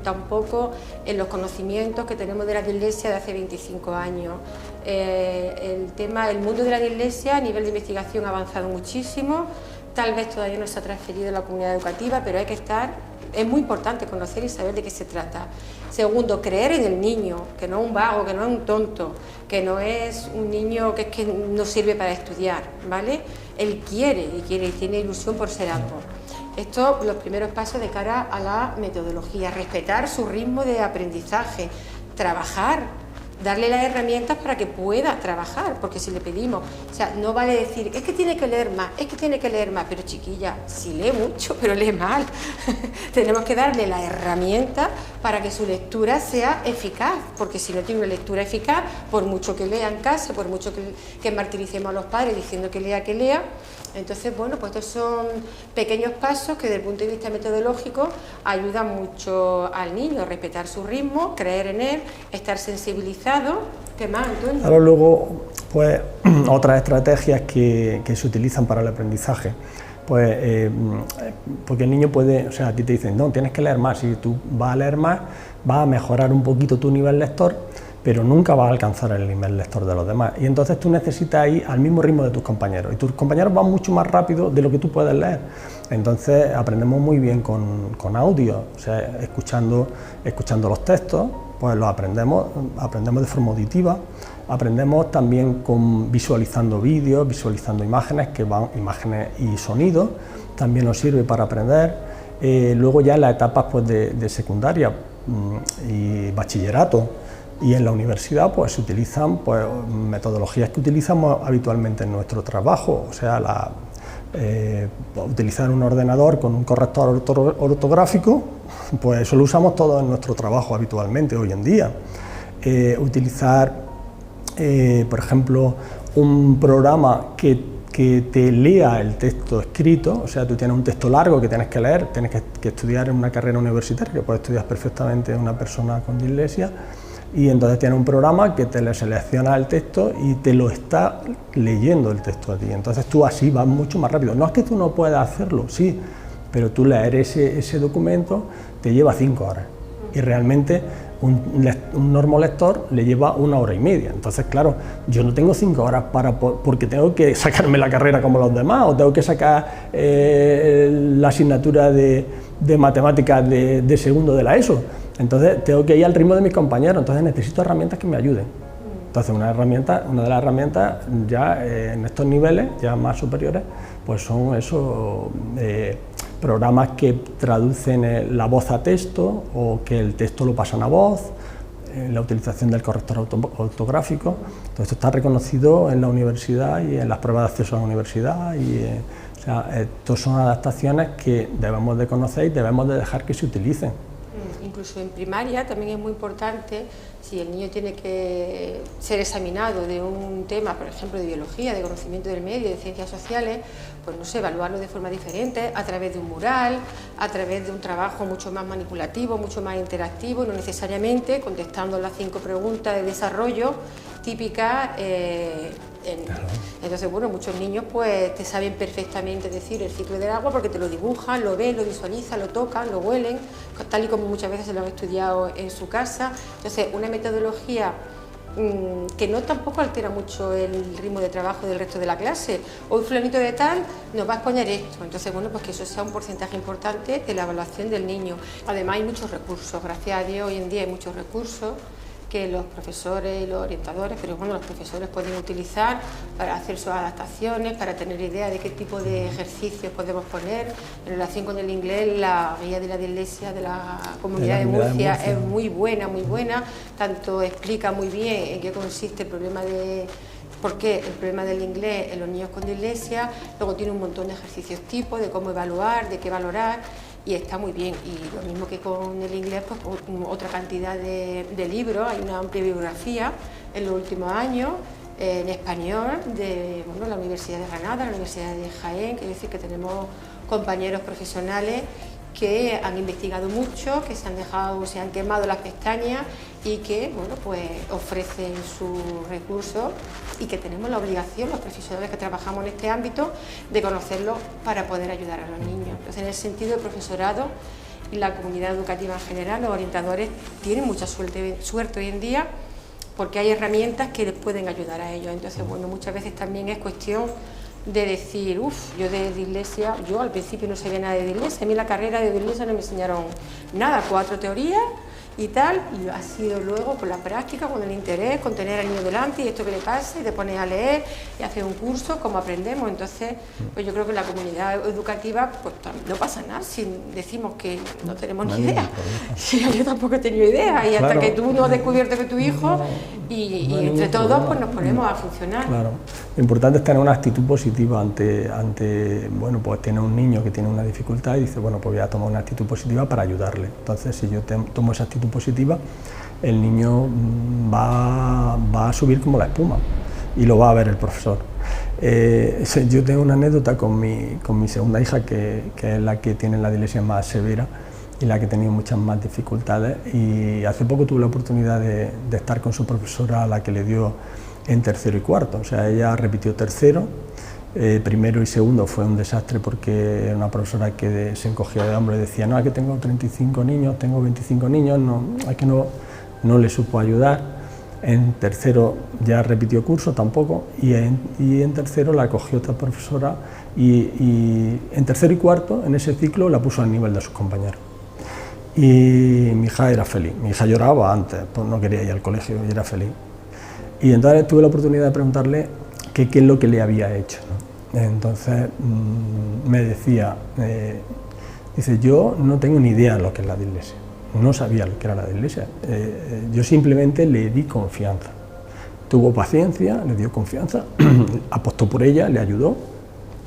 tampoco en los conocimientos que tenemos de la dislexia de hace 25 años. El mundo de la dislexia a nivel de investigación ha avanzado muchísimo, tal vez todavía no se ha transferido a la comunidad educativa, pero es muy importante conocer y saber de qué se trata. Segundo, creer en el niño, que no es un vago, que no es un tonto, que no es un niño que no sirve para estudiar, ¿vale? Él quiere y tiene ilusión por ser algo. Esto, los primeros pasos de cara a la metodología, respetar su ritmo de aprendizaje, trabajar, darle las herramientas para que pueda trabajar, porque si le pedimos, o sea, no vale decir, es que tiene que leer más, pero chiquilla, sí lee mucho, pero lee mal. Tenemos que darle las herramientas para que su lectura sea eficaz, porque si no tiene una lectura eficaz, por mucho que lea en casa, por mucho que martiricemos a los padres diciendo que lea, entonces, bueno, pues estos son pequeños pasos que desde el punto de vista metodológico ayudan mucho al niño a respetar su ritmo, creer en él, estar sensibilizado. ¿Qué más, Antonio? Claro, luego, pues, otras estrategias que se utilizan para el aprendizaje, pues, porque el niño puede, o sea, a ti te dicen, no, tienes que leer más, si tú vas a leer más, vas a mejorar un poquito tu nivel lector, pero nunca vas a alcanzar el nivel lector de los demás, y entonces tú necesitas ir al mismo ritmo de tus compañeros, y tus compañeros van mucho más rápido de lo que tú puedes leer. Entonces aprendemos muy bien con audio, o sea, escuchando los textos, pues los aprendemos de forma auditiva, aprendemos también visualizando vídeos, visualizando imágenes y sonidos, también nos sirve para aprender. Luego ya en las etapas pues, de secundaria y bachillerato, y en la universidad pues se utilizan pues, metodologías que utilizamos habitualmente en nuestro trabajo, o sea, utilizar un ordenador con un corrector ortográfico, pues eso lo usamos todos en nuestro trabajo habitualmente hoy en día. Utilizar, por ejemplo, un programa que te lea el texto escrito, o sea, tú tienes un texto largo que tienes que leer, tienes que estudiar en una carrera universitaria, que puede estudiar perfectamente una persona con dislexia, y entonces tiene un programa que te le selecciona el texto y te lo está leyendo el texto a ti, entonces tú así vas mucho más rápido. No es que tú no puedas hacerlo, sí, pero tú leer ese documento te lleva 5 horas y realmente un normolector le lleva 1 hora y media. Entonces, claro, yo no tengo 5 horas porque tengo que sacarme la carrera como los demás, o tengo que sacar la asignatura de matemáticas de segundo de la ESO. Entonces tengo que ir al ritmo de mis compañeros, entonces necesito herramientas que me ayuden. Entonces una de las herramientas ya en estos niveles, ya más superiores, pues son esos programas que traducen la voz a texto o que el texto lo pasan a voz, la utilización del corrector ortográfico. Todo esto está reconocido en la universidad y en las pruebas de acceso a la universidad. O sea, estas son adaptaciones que debemos de conocer y debemos de dejar que se utilicen. Incluso en primaria también es muy importante, si el niño tiene que ser examinado de un tema, por ejemplo, de biología, de conocimiento del medio, de ciencias sociales, pues no sé, evaluarlo de forma diferente, a través de un mural, a través de un trabajo mucho más manipulativo, mucho más interactivo, no necesariamente contestando las 5 preguntas de desarrollo típicas. Entonces, bueno, muchos niños pues te saben perfectamente decir el ciclo del agua porque te lo dibujan, lo ven, lo visualizan, lo tocan, lo huelen, tal y como muchas veces se lo han estudiado en su casa. Entonces, una metodología que no tampoco altera mucho el ritmo de trabajo del resto de la clase. Hoy fulanito de tal nos va a exponer esto, entonces bueno, pues que eso sea un porcentaje importante de la evaluación del niño. Además hay muchos recursos, gracias a Dios hoy en día hay muchos recursos que los profesores y los orientadores, pero bueno, los profesores pueden utilizar para hacer sus adaptaciones, para tener idea de qué tipo de ejercicios podemos poner. En relación con el inglés, la guía de la dislexia de la Comunidad de Murcia es muy buena, tanto explica muy bien en qué consiste el problema de... ¿Por qué el problema del inglés en los niños con dislexia? Luego tiene un montón de ejercicios tipo, de cómo evaluar, de qué valorar, y está muy bien. Y lo mismo que con el inglés, pues otra cantidad de libros, hay una amplia bibliografía en los últimos años, en español, de bueno, la Universidad de Granada, la Universidad de Jaén, quiero decir que tenemos compañeros profesionales que han investigado mucho, que se han quemado las pestañas y que bueno, pues ofrecen sus recursos y que tenemos la obligación, los profesores que trabajamos en este ámbito, de conocerlos para poder ayudar a los niños. Entonces, en el sentido, el profesorado y la comunidad educativa en general, los orientadores, tienen mucha suerte hoy en día porque hay herramientas que les pueden ayudar a ellos. Entonces, bueno, muchas veces también es cuestión de decir, yo de dislexia, yo al principio no sabía nada de dislexia, a mí la carrera de dislexia no me enseñaron nada, 4 teorías y tal, y ha sido luego con la práctica, con el interés, con tener al niño delante y esto que le pasa, y te pones a leer y haces un curso, como aprendemos. Entonces, pues yo creo que en la comunidad educativa pues no pasa nada si decimos que no tenemos ni idea. Sí, yo tampoco he tenido idea, y hasta que tú no has descubierto que tu hijo, y entre todos pues nos ponemos a funcionar. Claro. Lo importante es tener una actitud positiva ante bueno, pues tiene un niño que tiene una dificultad y dice, bueno, pues voy a tomar una actitud positiva para ayudarle. Entonces, si yo tomo esa actitud positiva, el niño va a subir como la espuma y lo va a ver el profesor. Yo tengo una anécdota con mi segunda hija, que es la que tiene la dislexia más severa y la que ha tenido muchas más dificultades, y hace poco tuve la oportunidad de estar con su profesora, a la que le dio en tercero y cuarto. O sea, ella repitió tercero, primero y segundo fue un desastre porque era una profesora que se encogía de hombros y decía, no, es que tengo 35 niños, tengo 25 niños, no, es que no le supo ayudar. En tercero ya repitió curso tampoco, y en tercero la cogió otra profesora y en tercero y cuarto, en ese ciclo, la puso al nivel de sus compañeros. Y mi hija era feliz. Mi hija lloraba antes, pues no quería ir al colegio y era feliz. Y entonces tuve la oportunidad de preguntarle qué es lo que le había hecho, ¿no? Entonces me decía, dice, yo no tengo ni idea de lo que es la dislexia, no sabía lo que era la dislexia, yo simplemente le di confianza, tuvo paciencia, le dio confianza, apostó por ella, le ayudó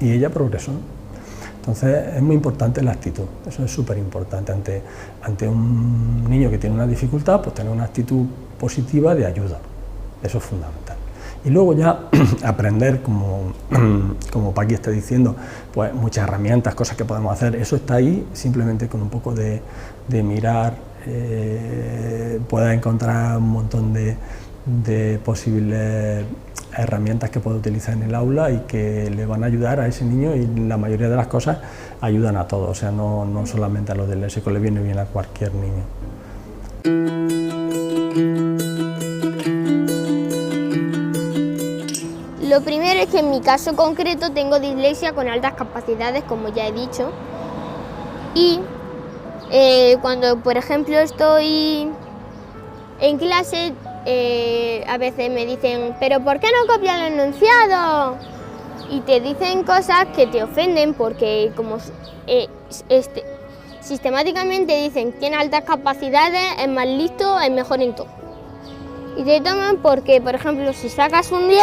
y ella progresó. Entonces es muy importante la actitud, eso es súper importante ante un niño que tiene una dificultad, pues tener una actitud positiva de ayuda, eso es fundamental. Y luego ya aprender, como Paqui está diciendo, pues muchas herramientas, cosas que podemos hacer, eso está ahí, simplemente con un poco de mirar, puedes encontrar un montón de posibles herramientas que puede utilizar en el aula y que le van a ayudar a ese niño, y la mayoría de las cosas ayudan a todos, o sea, no solamente a los disléxicos, le viene bien a cualquier niño. Lo primero es que en mi caso concreto tengo dislexia con altas capacidades, como ya he dicho, y Cuando, por ejemplo, estoy en clase, a veces me dicen, ¿pero por qué no copian el enunciado? Y te dicen cosas que te ofenden porque como sistemáticamente dicen tiene altas capacidades, es más listo, es mejor en todo. Y te toman porque, por ejemplo, si sacas un 10,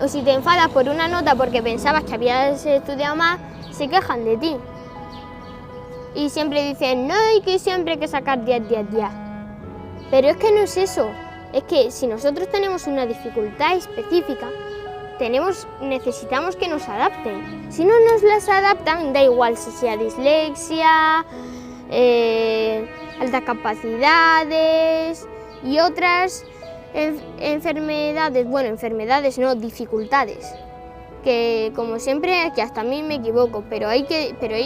o si te enfadas por una nota porque pensabas que habías estudiado más, se quejan de ti. Y siempre dicen, no, hay que siempre hay que sacar 10. Pero es que no es eso. Es que si nosotros tenemos una dificultad específica, necesitamos que nos adapten. Si no nos las adaptan, da igual si sea dislexia, altas capacidades y otras enfermedades no, dificultades. Que como siempre, que hasta a mí me equivoco, pero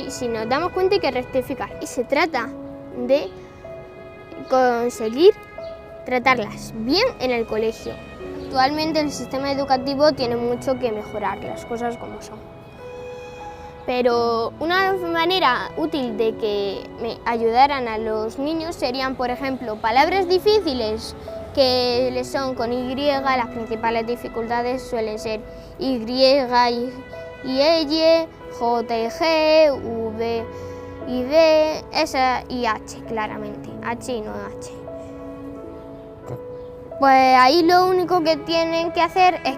si nos damos cuenta hay que rectificar. Y se trata de conseguir tratarlas bien en el colegio. Actualmente el sistema educativo tiene mucho que mejorar, las cosas como son. Pero una manera útil de que me ayudaran a los niños serían, por ejemplo, palabras difíciles que les son con Y, las principales dificultades suelen ser Y y L, J y G, V y D, S y H, claramente, H y no H. Pues ahí lo único que tienen que hacer es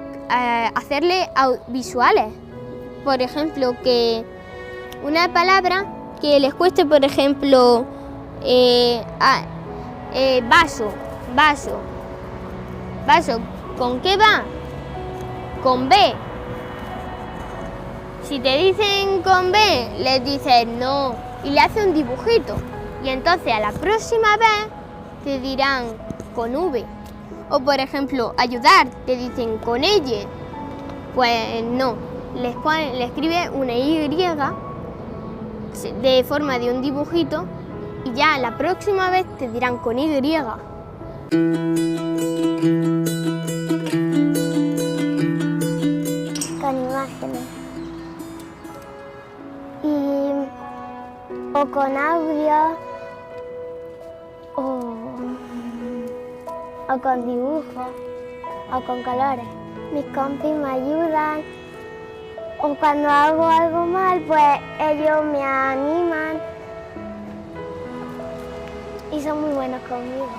hacerle visuales. Por ejemplo, que una palabra que les cueste, por ejemplo, vaso. ¿Con qué va? Con B. Si te dicen con B, les dices no y le haces un dibujito. Y entonces a la próxima vez te dirán con V. O por ejemplo, ayudar, te dicen con ella. Pues no, le escribe una Y de forma de un dibujito y ya la próxima vez te dirán con Y. Con imágenes. O con audio, o con dibujos, o con colores. Mis compis me ayudan, o cuando hago algo mal, pues ellos me animan y son muy buenos conmigo.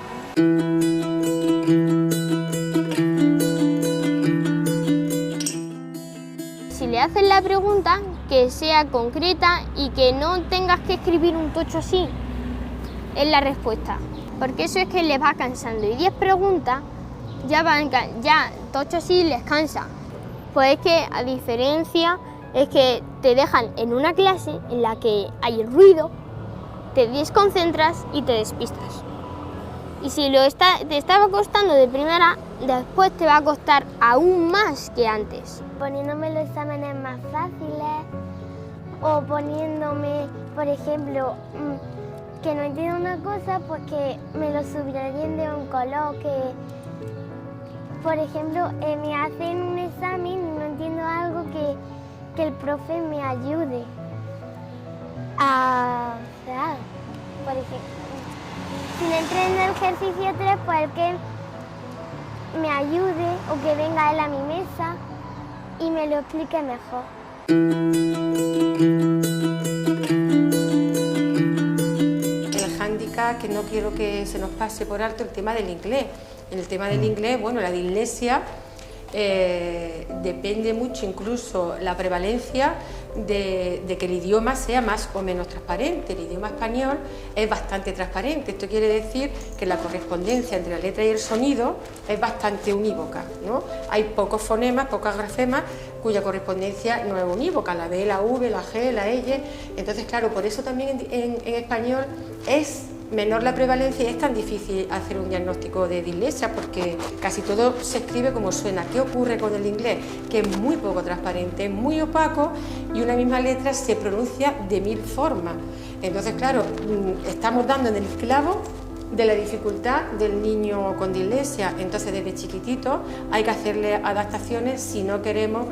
Si le haces la pregunta, que sea concreta y que no tengas que escribir un tocho así, es la respuesta. Porque eso es que les va cansando. Y 10 preguntas, ya tocho así les cansa. Pues es que a diferencia, es que te dejan en una clase en la que hay ruido, te desconcentras y te despistas. Y si te estaba costando de primera, después te va a costar aún más que antes. Poniéndome los exámenes más fáciles o poniéndome, por ejemplo, que no entiendo una cosa, pues que me lo subrayen de un color, que, por ejemplo, me hacen un examen y no entiendo algo, que el profe me ayude a, por ejemplo, si le entré en el ejercicio 3, pues el que me ayude o que venga él a mi mesa y me lo explique mejor. El hándicap, que no quiero que se nos pase por alto, el tema del inglés. En el tema del inglés, bueno, la dislexia depende mucho, incluso la prevalencia de que el idioma sea más o menos transparente. El idioma español es bastante transparente, esto quiere decir que la correspondencia entre la letra y el sonido es bastante unívoca, ¿no? Hay pocos fonemas, pocas grafemas cuya correspondencia no es unívoca, la B, la V, la G, la L. Entonces, claro, por eso también en español es menor la prevalencia y es tan difícil hacer un diagnóstico de dislexia, porque casi todo se escribe como suena. ¿Qué ocurre con el inglés? Que es muy poco transparente, es muy opaco y una misma letra se pronuncia de 1000 formas. Entonces, claro, estamos dando en el clavo de la dificultad del niño con dislexia. Entonces, desde chiquitito hay que hacerle adaptaciones si no queremos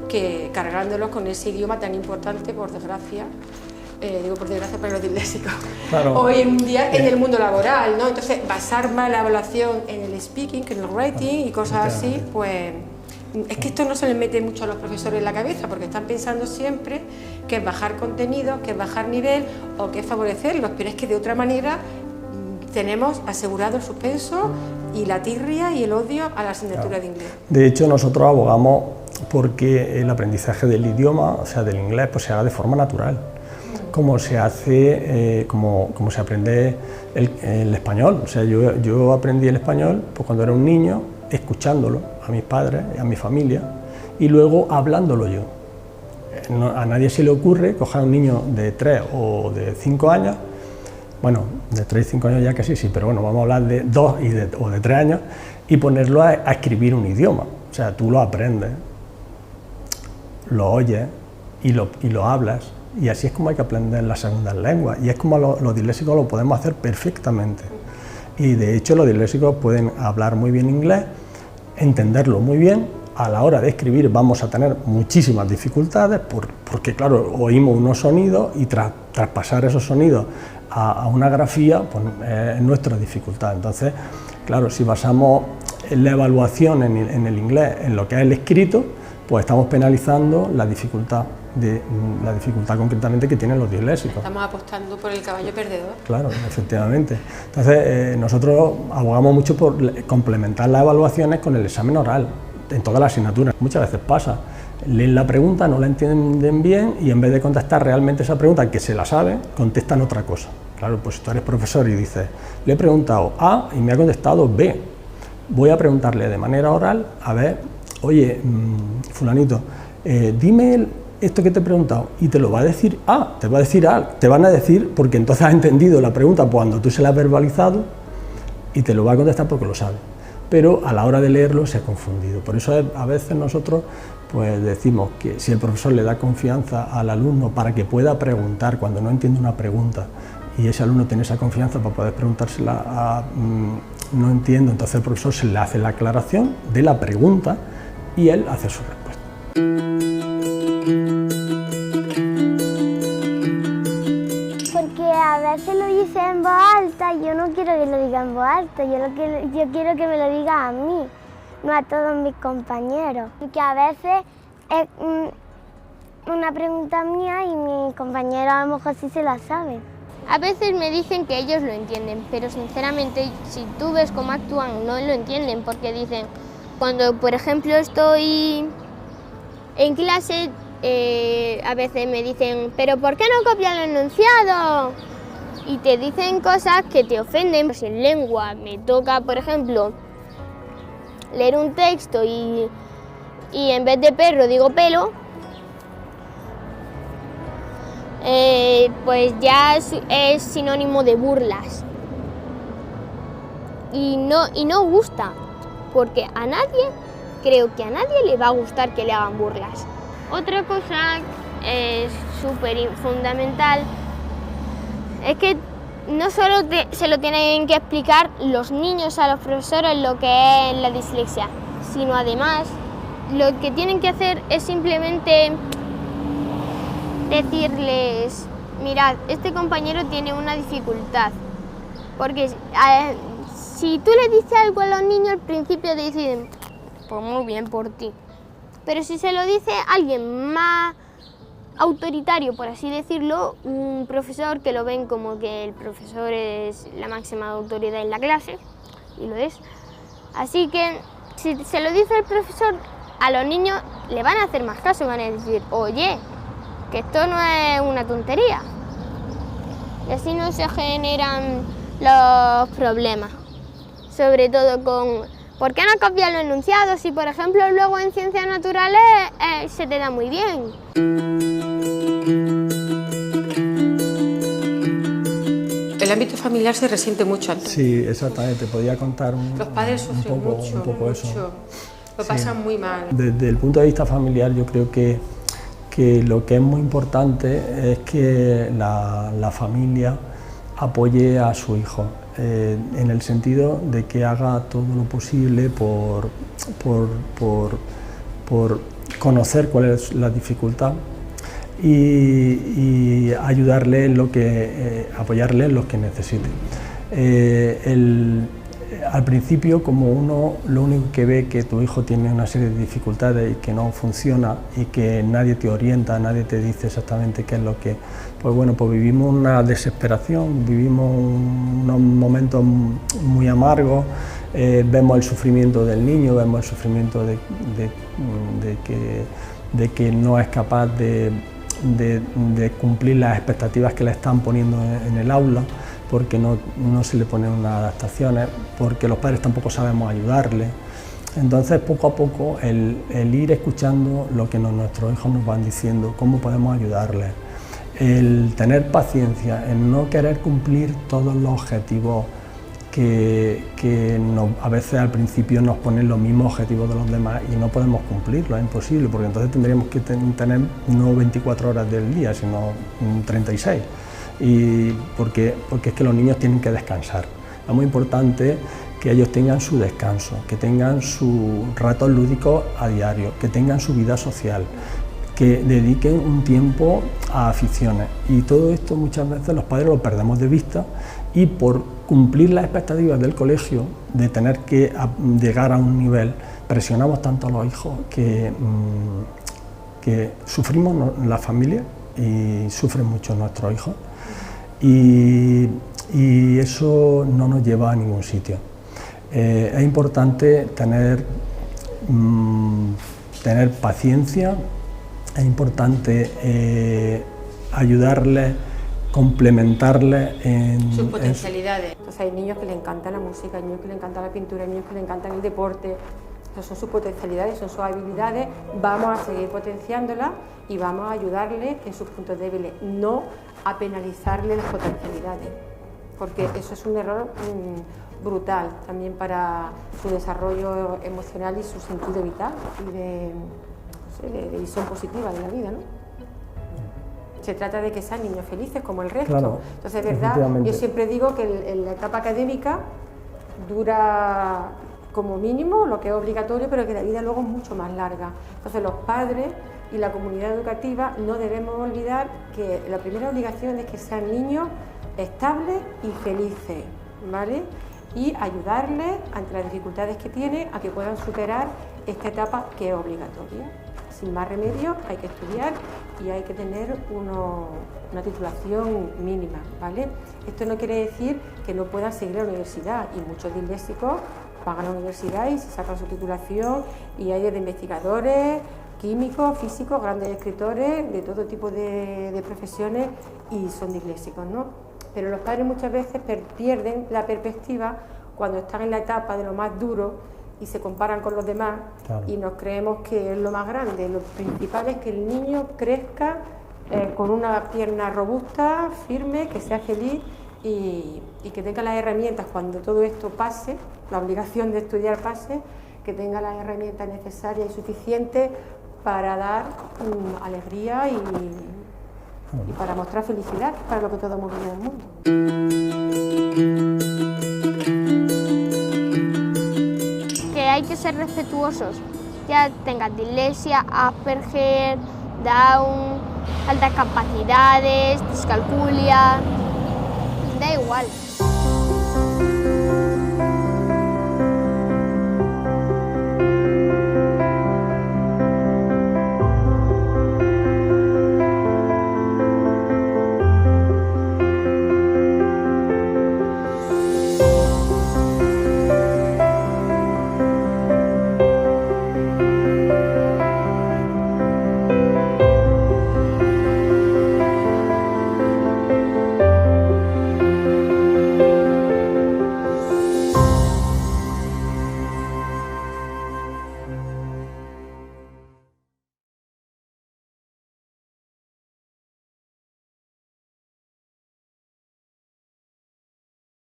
que cargándolos con ese idioma tan importante, por desgracia, digo por desgracia para los disléxicos, Claro. hoy en día en el mundo laboral, ¿no? Entonces, basar más la evaluación en el speaking que en el writing y cosas así, pues es que esto no se les mete mucho a los profesores en la cabeza, porque están pensando siempre que es bajar contenido, que es bajar nivel o que es favorecerlos, pero es que de otra manera tenemos asegurado el suspenso y la tirria y el odio a la asignatura de inglés. De hecho, nosotros abogamos porque el aprendizaje del idioma, o sea, del inglés, pues se haga de forma natural, como se hace, como se aprende el español. O sea, yo aprendí el español pues, cuando era un niño, escuchándolo a mis padres, a mi familia, y luego hablándolo yo. A nadie se le ocurre coger a un niño de 3 o de 5 años, bueno, de 3 y 5 años ya casi sí, pero bueno, vamos a hablar de 2 o de 3 años, y ponerlo a escribir un idioma. O sea, tú lo aprendes, lo oyes y lo hablas, y así es como hay que aprender las segundas lenguas, y es como los disléxicos lo podemos hacer perfectamente. Y de hecho los disléxicos pueden hablar muy bien inglés, entenderlo muy bien. A la hora de escribir vamos a tener muchísimas dificultades porque claro, oímos unos sonidos y traspasar esos sonidos a una grafía pues, es nuestra dificultad. Entonces, claro, si basamos la evaluación en el inglés en lo que es el escrito, pues estamos penalizando la dificultad concretamente que tienen los disléxicos. Estamos apostando por el caballo perdedor. Claro, efectivamente. Entonces, nosotros abogamos mucho por complementar las evaluaciones con el examen oral, en todas las asignaturas. Muchas veces pasa, leen la pregunta, no la entienden bien y en vez de contestar realmente esa pregunta, que se la sabe, contestan otra cosa. Claro, pues si tú eres profesor y dices, le he preguntado A y me ha contestado B, voy a preguntarle de manera oral, a ver, oye, fulanito, dime esto que te he preguntado, y te lo va a decir A, te va a decir A, te van a decir, porque entonces has entendido la pregunta cuando tú se la has verbalizado y te lo va a contestar porque lo sabe. Pero a la hora de leerlo se ha confundido. Por eso a veces nosotros pues decimos que si el profesor le da confianza al alumno para que pueda preguntar cuando no entiende una pregunta y ese alumno tiene esa confianza para poder preguntársela a no entiendo, entonces el profesor se le hace la aclaración de la pregunta y él hace su respuesta. Porque a veces lo dice en voz alta y yo no quiero que lo diga en voz alta, yo quiero que me lo diga a mí, no a todos mis compañeros. Porque a veces es una pregunta mía y mis compañeros a lo mejor sí se la saben. A veces me dicen que ellos lo entienden, pero sinceramente si tú ves cómo actúan no lo entienden porque dicen, cuando por ejemplo estoy en clase, a veces me dicen, ¿pero por qué no copian el enunciado? Y te dicen cosas que te ofenden. Si en lengua me toca, por ejemplo, leer un texto y en vez de perro digo pelo, pues ya es sinónimo de burlas. Y no gusta, porque creo que a nadie le va a gustar que le hagan burlas. Otra cosa súper fundamental es que no solo se lo tienen que explicar los niños a los profesores lo que es la dislexia, sino además lo que tienen que hacer es simplemente decirles, mirad, este compañero tiene una dificultad, porque si tú le dices algo a los niños al principio te dicen, pues muy bien por ti, pero si se lo dice alguien más autoritario, por así decirlo, un profesor que lo ven como que el profesor es la máxima autoridad en la clase, y lo es, así que si se lo dice el profesor, a los niños le van a hacer más caso, van a decir, oye, que esto no es una tontería. Y así no se generan los problemas. Sobre todo con, ¿por qué no copias los enunciados? Si por ejemplo luego en ciencias naturales se te da muy bien. El ámbito familiar se resiente mucho. Sí, exactamente, podía contar Los padres sufren mucho. Eso. Lo pasan muy mal. Desde el punto de vista familiar yo creo que lo que es muy importante es que la familia apoye a su hijo, en el sentido de que haga todo lo posible por conocer cuál es la dificultad y ayudarle en lo que, apoyarle en lo que necesite. Al principio, como uno lo único que ve que tu hijo tiene una serie de dificultades y que no funciona y que nadie te orienta, nadie te dice exactamente qué es lo que... Pues bueno, pues vivimos una desesperación, vivimos unos momentos muy amargos, vemos el sufrimiento del niño, vemos el sufrimiento de que no es capaz de cumplir las expectativas que le están poniendo en el aula, porque no se le ponen unas adaptaciones, porque los padres tampoco sabemos ayudarle. Entonces, poco a poco, el ir escuchando lo que nuestros hijos nos van diciendo, cómo podemos ayudarles, el tener paciencia, el no querer cumplir todos los objetivos que a veces al principio nos ponen los mismos objetivos de los demás y no podemos cumplirlos, es imposible, porque entonces tendríamos que tener no 24 horas del día, sino 36. Y porque es que los niños tienen que descansar. Es muy importante que ellos tengan su descanso, que tengan sus ratos lúdicos a diario, que tengan su vida social, que dediquen un tiempo a aficiones. Y todo esto muchas veces los padres lo perdemos de vista y por cumplir las expectativas del colegio, de tener que llegar a un nivel, presionamos tanto a los hijos que sufrimos la familia y sufren mucho nuestros hijos. Y eso no nos lleva a ningún sitio. Es importante tener paciencia, es importante ayudarles, complementarles en sus potencialidades. Entonces hay niños que les encanta la música, hay niños que les encanta la pintura, hay niños que les encanta el deporte. Esas son sus potencialidades, son sus habilidades, vamos a seguir potenciándolas y vamos a ayudarles en sus puntos débiles, no a penalizarles las potencialidades, porque eso es un error brutal también para su desarrollo emocional y su sentido vital y de visión positiva de la vida, ¿no? Se trata de que sean niños felices como el resto. Claro, entonces, es verdad, yo siempre digo que la etapa académica dura como mínimo lo que es obligatorio, pero que la vida luego es mucho más larga. Entonces los padres y la comunidad educativa no debemos olvidar que la primera obligación es que sean niños estables y felices, ¿vale? Y ayudarles ante las dificultades que tienen a que puedan superar esta etapa que es obligatoria. Sin más remedio hay que estudiar y hay que tener una titulación mínima, ¿vale? Esto no quiere decir que no puedan seguir la universidad y muchos disléxicos van a la universidad y se sacan su titulación y hay desde investigadores, químicos, físicos, grandes escritores, de todo tipo de profesiones y son disléxicos, ¿no? Pero los padres muchas veces pierden la perspectiva cuando están en la etapa de lo más duro y se comparan con los demás. Claro. Y nos creemos que es lo más grande. Lo principal es que el niño crezca con una pierna robusta, firme, que sea feliz y que tenga las herramientas cuando todo esto pase, la obligación de estudiar pase, que tenga las herramientas necesarias y suficientes para dar alegría y para mostrar felicidad, para lo que todos hemos venido al mundo. Que hay que ser respetuosos, ya tengas dislexia, Asperger, Down, altas capacidades, discalculia, da igual.